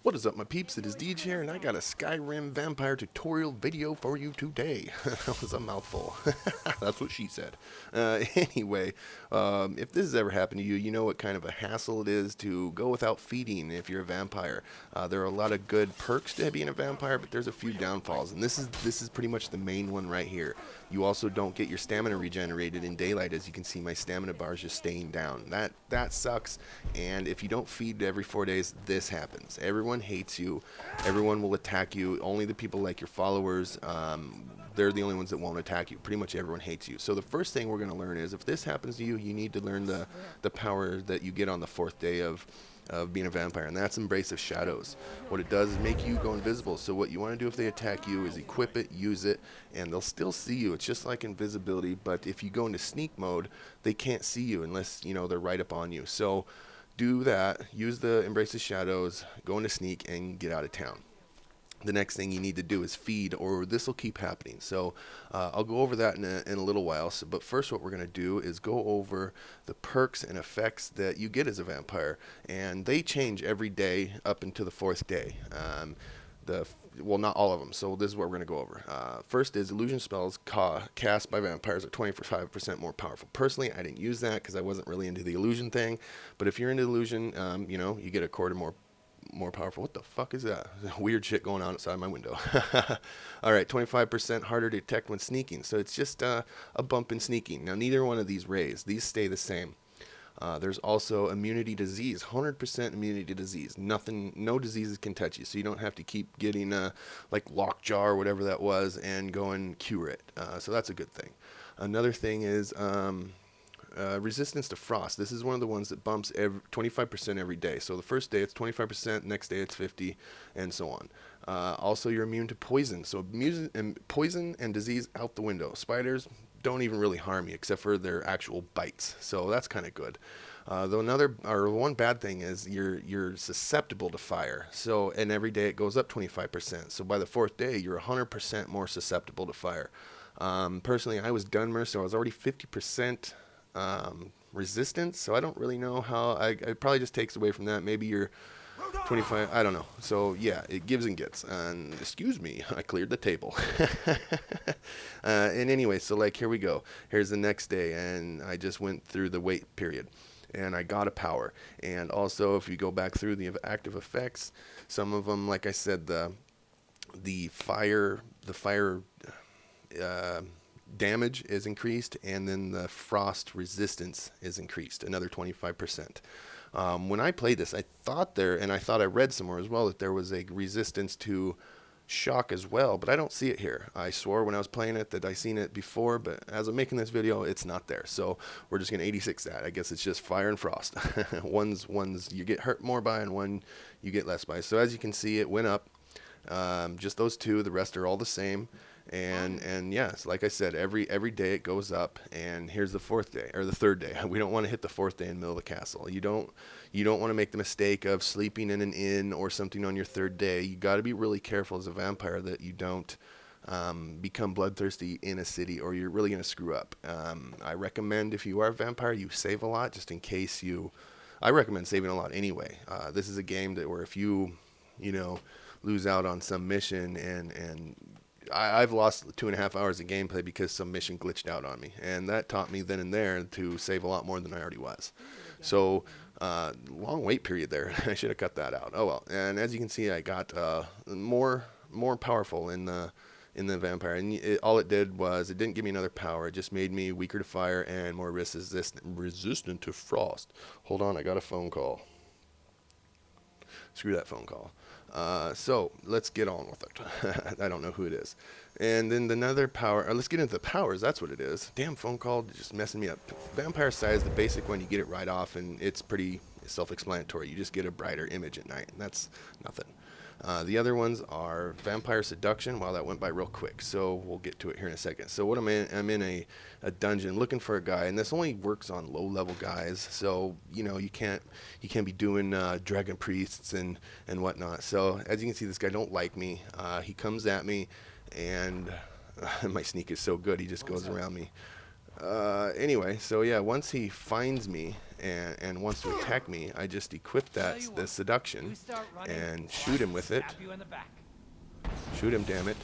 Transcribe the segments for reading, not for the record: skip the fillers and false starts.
What is up, my peeps? It is DJ here, and I got a Skyrim Vampire tutorial video for you today. That was a mouthful. That's what she said. Anyway, if this has ever happened to you, you know what kind of a hassle it is to go without feeding if you're a vampire. There are a lot of good perks to being a vampire, but there's a few downfalls, and this is pretty much the main one right here. You also don't get your stamina regenerated in daylight. As you can see, my stamina bar is just staying down. That sucks, and if you don't feed every 4 days, this happens. Everyone hates you. Everyone will attack you. Only the people like your followers, they're the only ones that won't attack you. Pretty much everyone hates you. So the first thing we're going to learn is if this happens to you, you need to learn the power that you get on the 4th day of being a vampire, and that's Embrace of Shadows. What it does is make you go invisible. So what you want to do if they attack you is equip it, use it, and they'll still see you. It's just like invisibility, but if you go into sneak mode, they can't see you unless, you know, they're right up on you. So do that, use the Embrace of Shadows, go into sneak, and get out of town. The next thing you need to do is feed, or this will keep happening. So I'll go over that in a little while. But first what we're going to do is go over the perks and effects that you get as a vampire. And they change every day up until the 4th day. Well, not all of them, so this is what we're going to go over. First is illusion spells cast by vampires are 25% more powerful. Personally, I didn't use that because I wasn't really into the illusion thing. But if you're into illusion, you know, you get a quarter more powerful. What the fuck is that? Weird shit going on outside my window. All right, 25% harder to detect when sneaking. So it's just a bump in sneaking. Now, neither one of these raise. These stay the same. There's also immunity to disease, 100% immunity to disease. No diseases can touch you, so you don't have to keep getting like lockjaw or whatever that was and go and cure it. So that's a good thing. Another thing is resistance to frost. This is one of the ones that bumps 25% every day. So the first day it's 25%, next day it's 50, and so on. Also, you're immune to poison. So poison and disease out the window. Spiders don't even really harm you except for their actual bites. So that's kind of good. Though one bad thing is you're susceptible to fire. So, and every day it goes up 25%. So by the 4th day, you're 100% more susceptible to fire. Personally, I was Dunmer, so I was already 50% resistance. So I don't really know how. It probably just takes away from that. Maybe you're 25, I don't know. So yeah, it gives and gets. And excuse me, I cleared the table. And anyway, so like here we go. Here's the next day, and I just went through the wait period, and I got a power. And also, if you go back through the active effects, some of them, like I said, the fire damage is increased, and then the frost resistance is increased, another 25%. When I played this, I thought I read somewhere as well that there was a resistance to shock as well, but I don't see it here. I swore when I was playing it that I seen it before, but as I'm making this video, it's not there. So we're just gonna 86 that. I guess it's just fire and frost. one's you get hurt more by, and one you get less by. So as you can see, it went up. Just those two. The rest are all the same. And yes, like I said, every day it goes up. And here's the 4th day, or the 3rd day. We don't want to hit the 4th day in the middle of the castle. You don't want to make the mistake of sleeping in an inn or something on your 3rd day. You got to be really careful as a vampire that you don't become bloodthirsty in a city, or you're really going to screw up. I recommend, if you are a vampire, you save a lot just in case I recommend saving a lot anyway. This is a game where if you lose out on some mission, and I've lost 2.5 hours of gameplay because some mission glitched out on me, and that taught me then and there to save a lot more than I already was. So long wait period there. I should have cut that out. Oh well. And as you can see, I got more powerful in the vampire, and all it did was it didn't give me another power. It just made me weaker to fire and more resistant to frost. Hold on, I got a phone call. Screw that phone call. So let's get on with it. I don't know who it is. And then another power, let's get into the powers. That's what it is. Damn phone call, just messing me up. Vampire size, the basic one, you get it right off, and it's pretty self-explanatory. You just get a brighter image at night, and that's nothing. The other ones are Vampire Seduction. Wow, that went by real quick, so we'll get to it here in a second. So what I'm in a dungeon looking for a guy, and this only works on low-level guys, so you can't be doing dragon priests and whatnot. So as you can see, this guy don't like me. He comes at me, and my sneak is so good, he just goes around me. Anyway, so yeah, once he finds me and wants to attack me, I just equip the seduction and shoot him with it. Shoot him, damn it.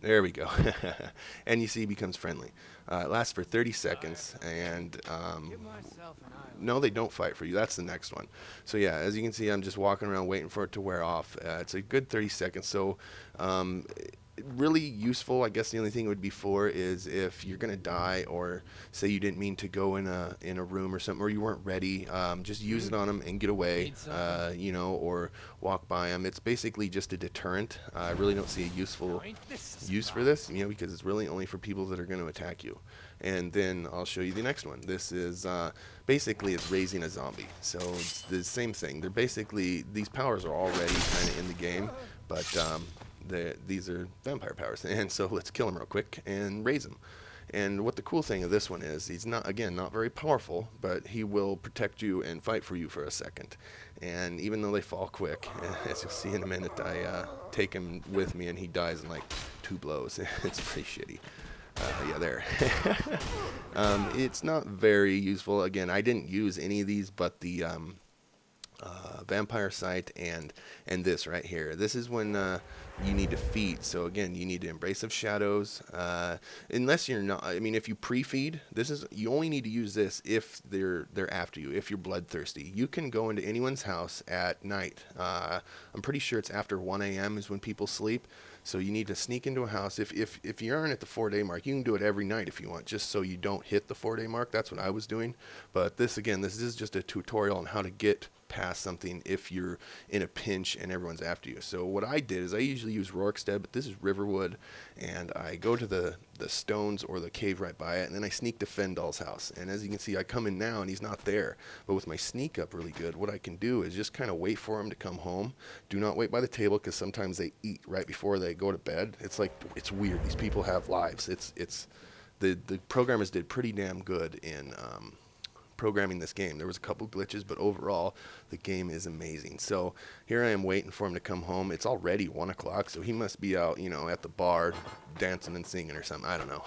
There we go. And you see he becomes friendly. It lasts for 30 seconds, and no, they don't fight for you. That's the next one. So yeah, as you can see, I'm just walking around waiting for it to wear off. It's a good 30 seconds. So really useful. I guess the only thing it would be for is if you're gonna die, or say you didn't mean to go in a room or something, or you weren't ready. Just use it on them and get away, you know, or walk by them. It's basically just a deterrent. I really don't see a useful use for this, you know, because it's really only for people that are going to attack you. And then I'll show you the next one. This is basically it's raising a zombie. So it's the same thing. They're basically, these powers are already kind of in the game, but these are vampire powers. And so let's kill him real quick and raise him. And what the cool thing of this one is, he's not, again, not very powerful, but he will protect you and fight for you for a second. And even though they fall quick, as you'll see in a minute, I take him with me and he dies in like 2 blows. It's pretty shitty. Yeah, there. It's not very useful. Again, I didn't use any of these, but the vampire sight and this right here. This is when you need to feed. So again, you need to embrace of shadows. Unless you're not, I mean, if you pre-feed, this is, you only need to use this if they're after you, if you're bloodthirsty. You can go into anyone's house at night. I'm pretty sure it's after 1 a.m. is when people sleep. So you need to sneak into a house. If you aren't at the 4-day mark, you can do it every night if you want, just so you don't hit the 4-day mark. That's what I was doing. But this, again, this is just a tutorial on how to get past something if you're in a pinch and everyone's after you. So what I did is I usually use Rorikstead, but this is Riverwood, and I go to the stones or the cave right by it, and then I sneak to Fendal's house. And as you can see, I come in now and he's not there. But with my sneak up really good, what I can do is just kind of wait for him to come home. Do not wait by the table, because sometimes they eat right before they go to bed. It's like, it's weird. These people have lives. It's the programmers did pretty damn good in programming this game. There was a couple glitches, but overall the game is amazing. So here I am waiting for him to come home. It's already 1 o'clock, so he must be out, you know, at the bar dancing and singing or something. I don't know.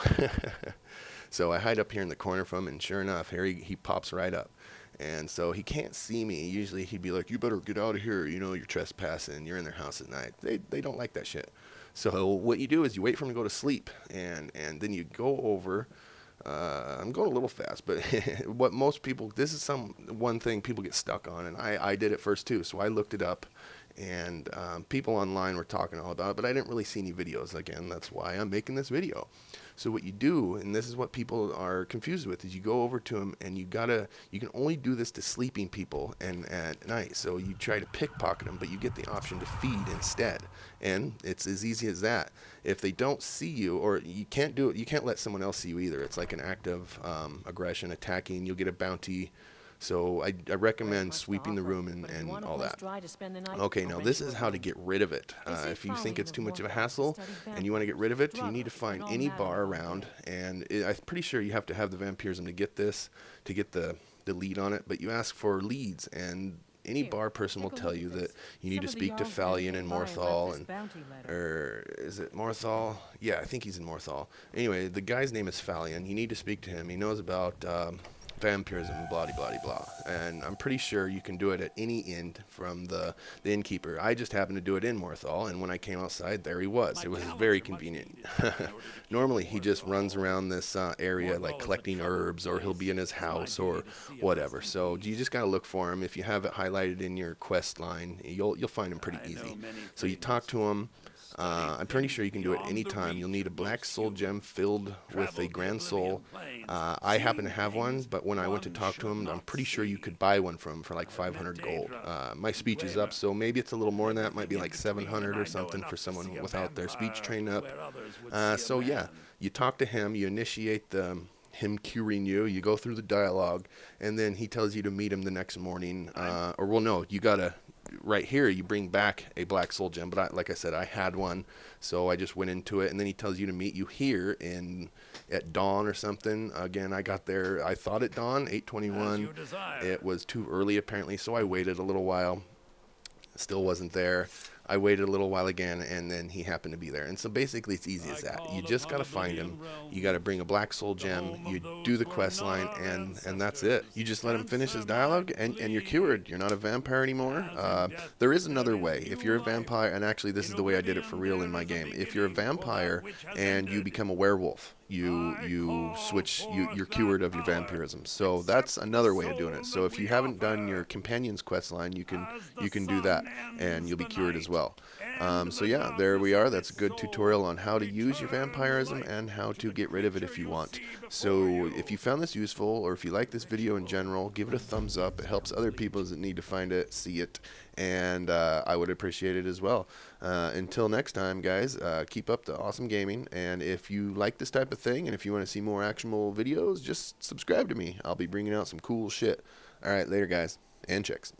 So I hide up here in the corner from him, and sure enough, here he pops right up. And so he can't see me. Usually he'd be like, you better get out of here, you know, you're trespassing, you're in their house at night. They don't like that shit. So what you do is you wait for him to go to sleep, and then you go over. I'm going a little fast, but what most people, this is one thing people get stuck on, and I did it first too, so I looked it up, and people online were talking all about it, but I didn't really see any videos. Again, that's why I'm making this video. So what you do, and this is what people are confused with, is you go over to them, and you can only do this to sleeping people and at night. So you try to pickpocket them, but you get the option to feed instead, and it's as easy as that. If they don't see you, or you can't do it, you can't let someone else see you either. It's like an act of aggression, attacking. You'll get a bounty. So I recommend sweeping the room and all that. Okay, now this is how to get rid of it. If you think it's too much of a hassle and you want to get rid of it, you need to find any bar around. And I'm pretty sure you have to have the vampirism to get this, to get the lead on it. But you ask for leads, and any bar person will tell you that you need to speak to Falion and Morthal, or is it Morthal? Yeah, I think he's in Morthal. Anyway, the guy's name is Falion. You need to speak to him. He knows about vampirism and blah blah blah, and I'm pretty sure you can do it at any inn from the innkeeper. I just happened to do it in Morthal, and when I came outside, there he was. It was very convenient. Normally he just runs around this area like collecting herbs, or he'll be in his house or whatever. So you just gotta look for him. If you have it highlighted in your quest line, you'll find him pretty easy. So you talk to him. I'm pretty sure you can do it anytime. You'll need a black soul gem filled with a grand soul. I happen to have one, but when I went to talk to him, I'm pretty sure you could buy one from him for like 500 gold. My speech is up, so maybe it's a little more than that. It might be like 700 or something for someone without their speech trained up. So yeah, you talk to him, you initiate him curing you, you go through the dialogue, and then he tells you to meet him the next morning. Or well, no, you gotta, right here you bring back a black soul gem, but like I said, I had one, so I just went into it, and then he tells you to meet you here at dawn or something. Again, I got there, I thought at dawn, 8:21. It was too early apparently, so I waited a little while. Still wasn't there. I waited a little while again, and then he happened to be there. And so basically it's easy as that. You just got to find him. You got to bring a black soul gem. You do the quest line, and that's it. You just let him finish his dialogue, and you're cured. You're not a vampire anymore. There is another way. If you're a vampire, and actually this is the way I did it for real in my game. If you're a vampire and you become a werewolf, you switch, you're cured of your vampirism. So that's another way of doing it. So if you haven't done your companion's quest line, you can do that, and you'll be cured as well. So yeah, there we are. That's a good tutorial on how to use your vampirism and how to get rid of it if you want. So if you found this useful, or if you like this video in general, give it a thumbs up. It helps other people that need to find it see it, and I would appreciate it as well. Until next time, guys, keep up the awesome gaming, and if you like this type of thing, and if you want to see more actionable videos, just subscribe to me. I'll be bringing out some cool shit. Alright, later guys, and chicks.